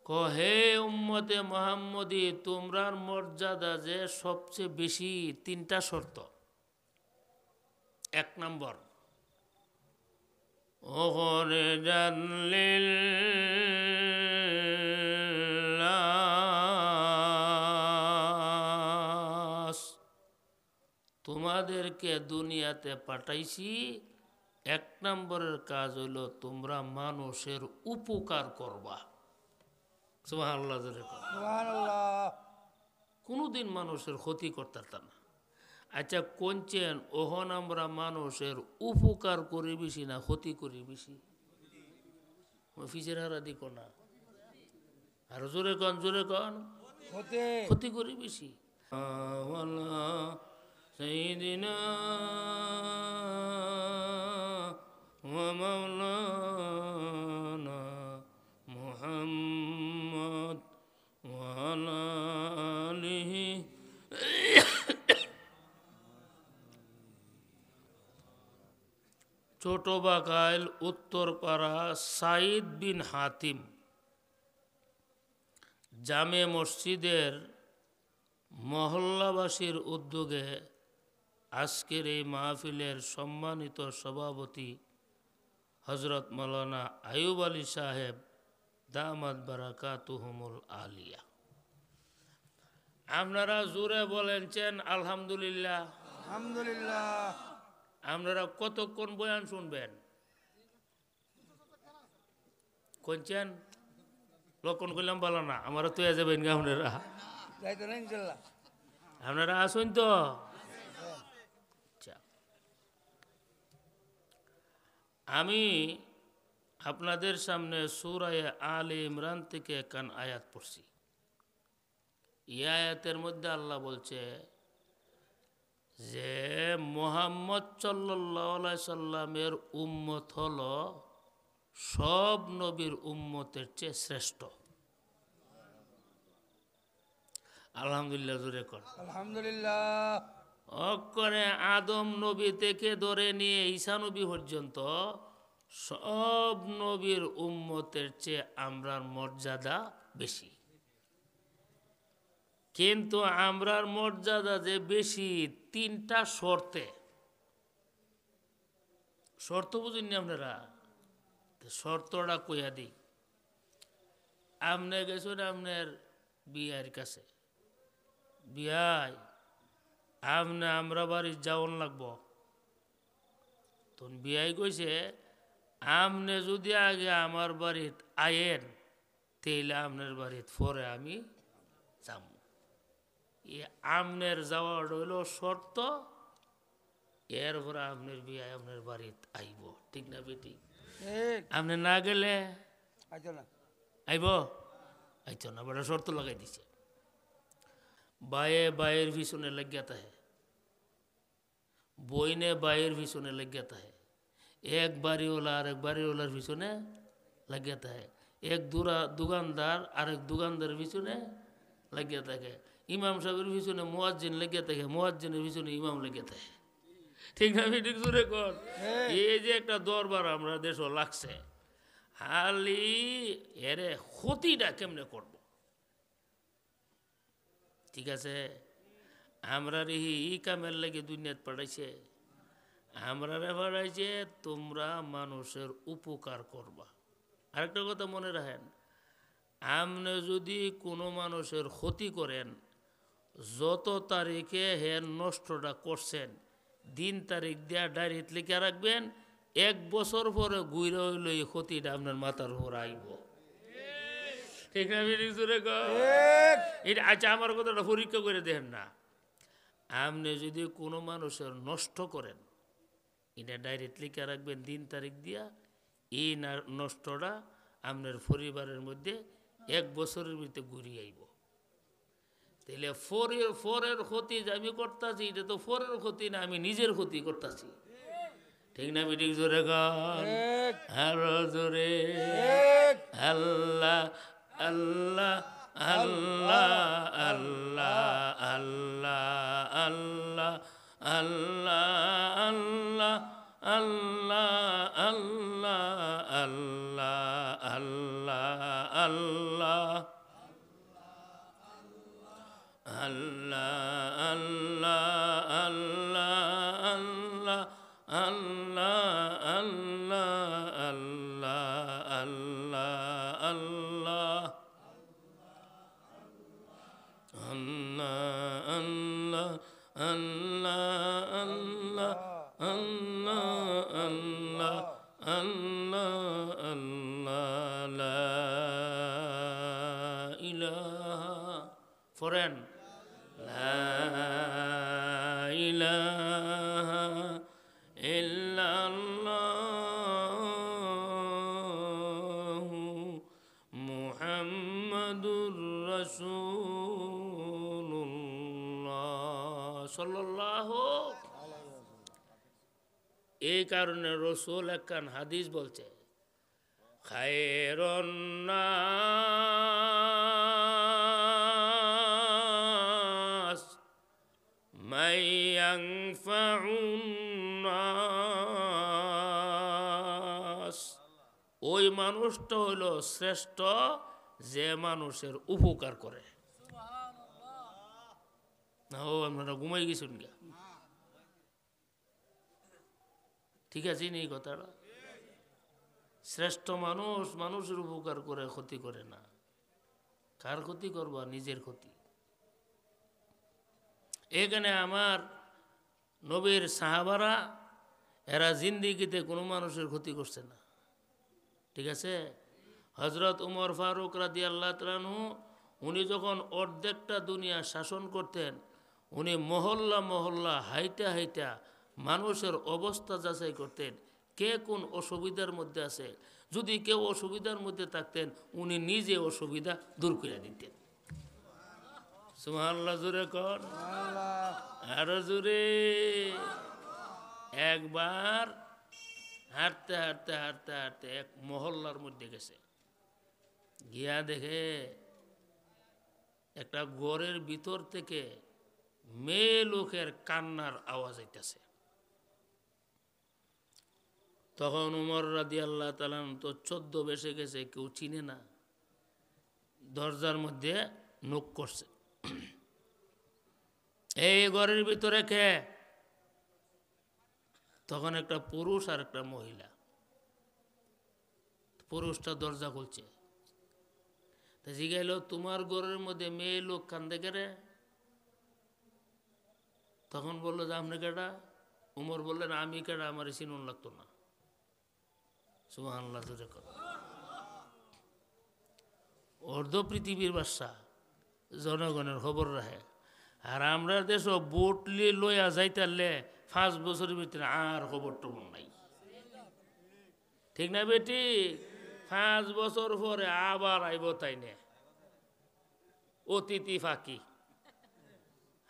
কহে উম্মতে মুহাম্মদী, তোমরার মর্যাদা যে সবচেয়ে বেশি, তিনটা শর্ত। এক নম্বর, ওগরে জানলিল তোমাদেরকে দুনিয়াতে পাঠাইছি, এক নম্বরের কাজ হইল তোমরা মানুষের উপকার করবা। সুবহানাল্লাহ। কোনোদিন মানুষের ক্ষতি করতে না। আচ্ছা কোনছেন, ওহন আমরা মানুষের উপকার করি বেশি না ক্ষতি করি বেশি? ফিজের হারা দিক না, আর জোরে কন, জোরে কন, ক্ষতি করি বেশি। সাইয়্যিদিনা ওয়া মাওলানা মুহাম্মদ ওয়া আলা আলিহি। ছোট বাকাইল উত্তরপাড়া সাইদ বিন হাতিম জামে মসজিদের মহল্লাবাসীর উদ্যোগে আজকের এই মাহফিলের সম্মানিত সভাপতি হজরত মৌলানা আয়ুব আলী সাহেব দামাত বারাকাতুহুমুল আলিয়া। আপনারা জোরে বলেনছেন আলহামদুলিল্লাহ। আলহামদুলিল্লাহ। আপনারা কতক্ষণ বয়ান শুনবেন কোনছেন? লক্ষণ করলাম বলো না, আমারা তো যাবেন গা। আপনারা আসুন তো। আমি আপনাদের সামনে সূরা আলে ইমরান থেকে কান আয়াত পড়ছি। এই আয়াতের মধ্যে আল্লাহ বলছে যে মুহাম্মদ সাল্লাল্লাহু আলাইহি সাল্লামের উম্মত হলো সব নবীর উম্মতের চেয়ে শ্রেষ্ঠ। আলহামদুলিল্লাহ জোরে কর আলহামদুলিল্লাহ। অক্ষরে আদম নবী থেকে ধরে নিয়ে ঈসা নবী পর্যন্ত সব নবীর উম্মতের চেয়ে আমরার মর্যাদা বেশি। কিন্তু আমরার মর্যাদা যে বেশি তিনটা শর্তে। শর্ত বুঝেননি আপনারা? শর্তটা কইয়া দিই। আপনি গেছেন আপনার বিয়ার কাছে, বিয়াই আপনি আমরা বাড়ি যাওয়ান লাগবো। তখন বিয়াই কইছে আপনি যদি আগে আমার বাড়িত আয়েন তাইলে আপনার বাড়িত পরে আমি যাব। আমনের যাওয়ার হইল শর্ত, এরপরে আপনার বিয়ায় আপনার বাড়িত আইব। ঠিক না বেটি? আপনি না গেলে আইব, আইতো না, বড় শর্ত লাগাই দিছে। বায়ে বায়ের পিছনে লাগিয়া তাহে, বইনে বায়ের পিছনে লাগিয়া তাহে, এক বাড়িওয়ালা আরেক বাড়িওয়ালার পিছনে লাগিয়া থাকে, এক দোকানদার আরেক দোকানদারের পিছনে লাগিয়া থাকে, ইমাম সাহেবের পিছনে মুয়াজ্জিন লাগিয়া থাকে, মুয়াজ্জিনের পিছনে ইমাম লাগিয়া থাকে। ঠিক না ঠিক জোরে কর। এই যে একটা দরবার আমরা দেশ লাগছে, হালি এরে ক্ষতিটা কেমনে করব? ঠিক আছে, আমরা ই কামের লাগে দুনিয়াত পাঠাইছে, আমরা পাঠাইছে তোমরা মানুষের উপকার করবা। আরেকটা কথা মনে রাখেন, আপনি যদি কোনো মানুষের ক্ষতি করেন, যত তারিখে হে নষ্টটা করছেন দিন তারিখ দেওয়া ডায়েরিত লিখে রাখবেন, 1 বছর পরে ঘুরে হইল এই ক্ষতিটা আপনার মাথার উপর আইব। ঠিক না? এটা আচ্ছা আমার কথাটা পরীক্ষা করে দেখেন না। আপনি যদি কোনো মানুষের নষ্ট করেন, এটা ডায়েরিত লিখে রাখবেন দিন তারিখ দিয়া, এই নষ্টটা আপনার পরিবারের মধ্যে 1 বছরের ভিতরে ঘুরিয়ে আইব। তাহলে ফরের ক্ষতি যে আমি করতেছি, এটা তো ফরের ক্ষতি না, আমি নিজের ক্ষতি করতেছি। ঠিক না মিটিং? জোরে গান আরো জোরে। আল্লাহ আল্লাহ আল্লাহ আল্লাহ আল্লাহ আল্লাহ আল্লাহ আল্লাহ আল্লাহ আল্লাহ আল্লাহ আল্লাহ আল্লাহ আল্লাহ আল্লাহ আল্লাহ আল্লাহ আল্লাহ আল্লাহ আল্লাহ আল্লাহ আল্লাহ আল্লাহ আল্লাহ আল্লাহ আল্লাহ আল্লাহ আল্লাহ আল্লাহ লা ইলাহা ফরেন লা ইলাহা ইল্লাল্লাহু মুহাম্মাদুর রাসূলুল্লাহ সাল্লাল্লাহু। এই কারণে রসুল একখান হাদিস বলছে খায়রুন নাস মান ইয়ানফাউন নাস, ওই মানুষটা হইল শ্রেষ্ঠ যে মানুষের উপকার করে। না ও আপনারা ঘুমাই গেছেন গা, ঠিক আছে এই কথাটা। শ্রেষ্ঠ মানুষ মানুষের উপকার করে, ক্ষতি করে না। কার ক্ষতি করবা? নিজের ক্ষতি। এখানে আমার নবীর সাহাবারা এরা জিন্দিগিতে কোনো মানুষের ক্ষতি করছে না, ঠিক আছে। হজরত উমর ফারুক রাদিয়াল্লাহু তাআলা আনহু উনি যখন অর্ধেকটা দুনিয়া শাসন করতেন, উনি মহল্লা মহল্লা হাইটা হাইটা মানুষের অবস্থা যাচাই করতেন, কে কোন অসুবিধার মধ্যে আছে। যদি কেউ অসুবিধার মধ্যে থাকতেন উনি নিজে অসুবিধা দূর করে দিতেন। সুবহানাল্লাহ জোরে কর, আরো জোরে। একবার হাঁটতে হাঁটতে হাঁটতে হাঁটতে এক মহল্লার মধ্যে গেছে, গিয়া দেখে একটা ঘরের ভিতর থেকে মেয়ে লোকের কান্নার আওয়াজ আইতেছে। তখন উমর রাদিয়াল্লাহু তাআলা তো 14 বেসে গেছে, কেউ চিনে না। দরজার মধ্যে নক করছে, এই ঘরের ভিতরে কে? তখন একটা পুরুষ আর একটা মহিলা। পুরুষটা দরজা খুলছে, তা জিগাইল তোমার ঘরের মধ্যে মেয়ে লোক কান্দে কেরে? তখন বললো যে আপনি কেডা? উমর বললেন আমি কেডা, আমার চিনুন লাগতো না। সুবহানাল্লাহ জোরে কর। অর্ধ পৃথিবীর বাদশা, জনগণের খবর রাখে। আর আমরা দেশ বোটলি লইয়া যাইতারলে 5 বছরের ভিতরে আর খবর টবর নাই, ঠিক না বেটি? 5 বছর পরে আবার আইব, তাই না? অতিথি ফাঁকি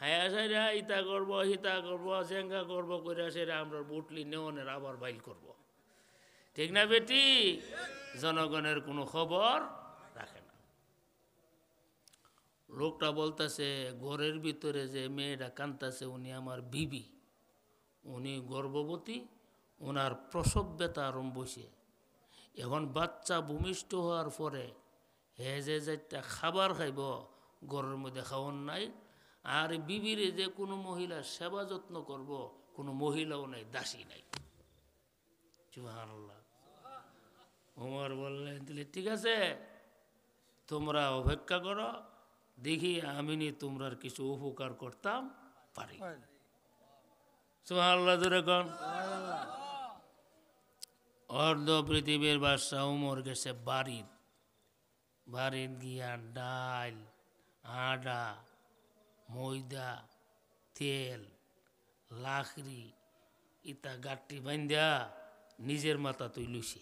হ্যাঁ সেরা ইতা করবো হিতা করবো জেঙ্গা করবো করে সেরা আমরা বুটলি নেওয়ানের আবার বাইল করব, ঠিক না বেটি? জনগণের কোনো খবর রাখে না। লোকটা বলতেছে ঘরের ভিতরে যে মেয়েটা কাঁদতেছে উনি আমার বিবি, উনি গর্ভবতী, ওনার প্রসব ব্যথা আরম্ভ হয়েছে। এখন বাচ্চা ভূমিষ্ঠ হওয়ার পরে হে যে যেটা খাবার খাইব ঘরের মধ্যে খাওয়ার নাই, আর বিবিরে যে কোনো মহিলা সেবা যত্ন করব কোনো মহিলাও নাই, দাসী নাই। সুবহানাল্লাহ। ওমর বললেন তাহলে ঠিক আছে, তোমরা অপেক্ষা করো, দেখি আমি তোমরা কিছু উপকার করতাম পারি। সুবহানাল্লাহ জোরে কোন। অর্ধ পৃথিবীর বাদশা উমর গেছে বাড়িত, বাড়িত গিয়া ডাল, আডা, ময়দা, তেল, লাকড়ি ইতা গাঠি বান্ধা নিজের মাথা তুই লইছে।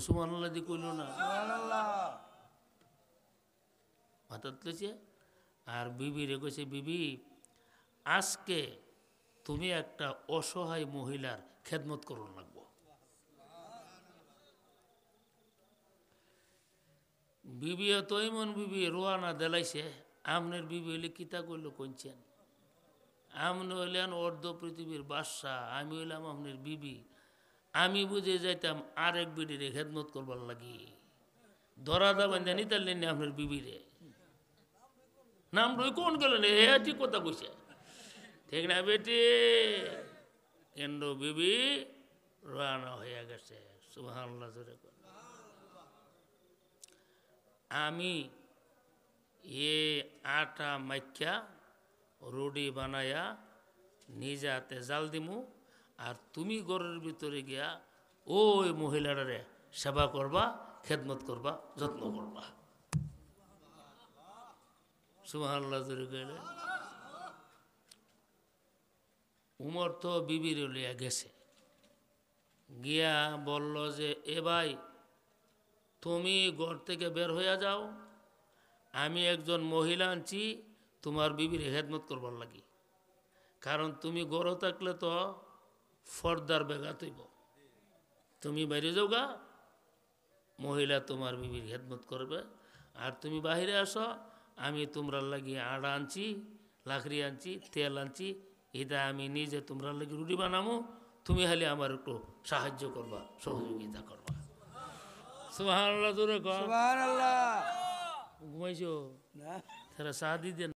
সুবহানাল্লাহ দি কইল না, মাথা তুলেছে। আর বিবিরে কইছে বিবি আজকে তুমি একটা অসহায় মহিলার খেদমত করুন লাগবো। বিবি তো এমন বিবি রোয়ানা দেলাইছে, আমনের বিবি হইলে কিতা করলো কইছেন? আমনে হইলেন অর্ধ পৃথিবীর বাদশা, আমি হইলাম আপনার বিবি, আমি বুঝে যাইতাম আরেক বিডিরে খেদমত করবার লাগি। ধরা দাবেন জানি তাহলে আপনার বিবিরে নাম রই কোন গেলেন এ ঠিক কথা কইছে ঠিক না বেটি কিন্তু বিবি রানা হয়ে গেছে সুবহানাল্লাহ জোরে কর। আমি এ আটা মাইখা রুটি বানায়া নিজে হাতে জাল দিমু আর তুমি ঘরের ভিতরে গিয়া ওই মহিলাটারে সেবা করবা খেদমত করবা যত্ন করবা সুবহানাল্লাহ জোরে কইলে। উমর তো বিবির লিয়া গেছে গিয়া বলল যে এ ভাই তুমি ঘর থেকে বের হইয়া যাও আমি একজন মহিলা আনছি তোমার বিবির খেদমত করবার লাগি কারণ তুমি গড় থাকলে তো ফর্দার বেগা তৈব তুমি বাইরে যাও গা মহিলা তোমার বিবির খেদমত করবে আর তুমি বাহিরে আসো আমি তোমরা লাগি আড়া আনছি লাকড়ি আনছি তেল আনছি এটা আমি নিজে তোমরা লাগি রুটি বানামো তুমি খালি আমার একটু সাহায্য করবা সহযোগিতা করবা সুবহানাল্লাহ জোরে কর সুবহানাল্লাহ। ঘুমাইছো না তারা চা দি দেন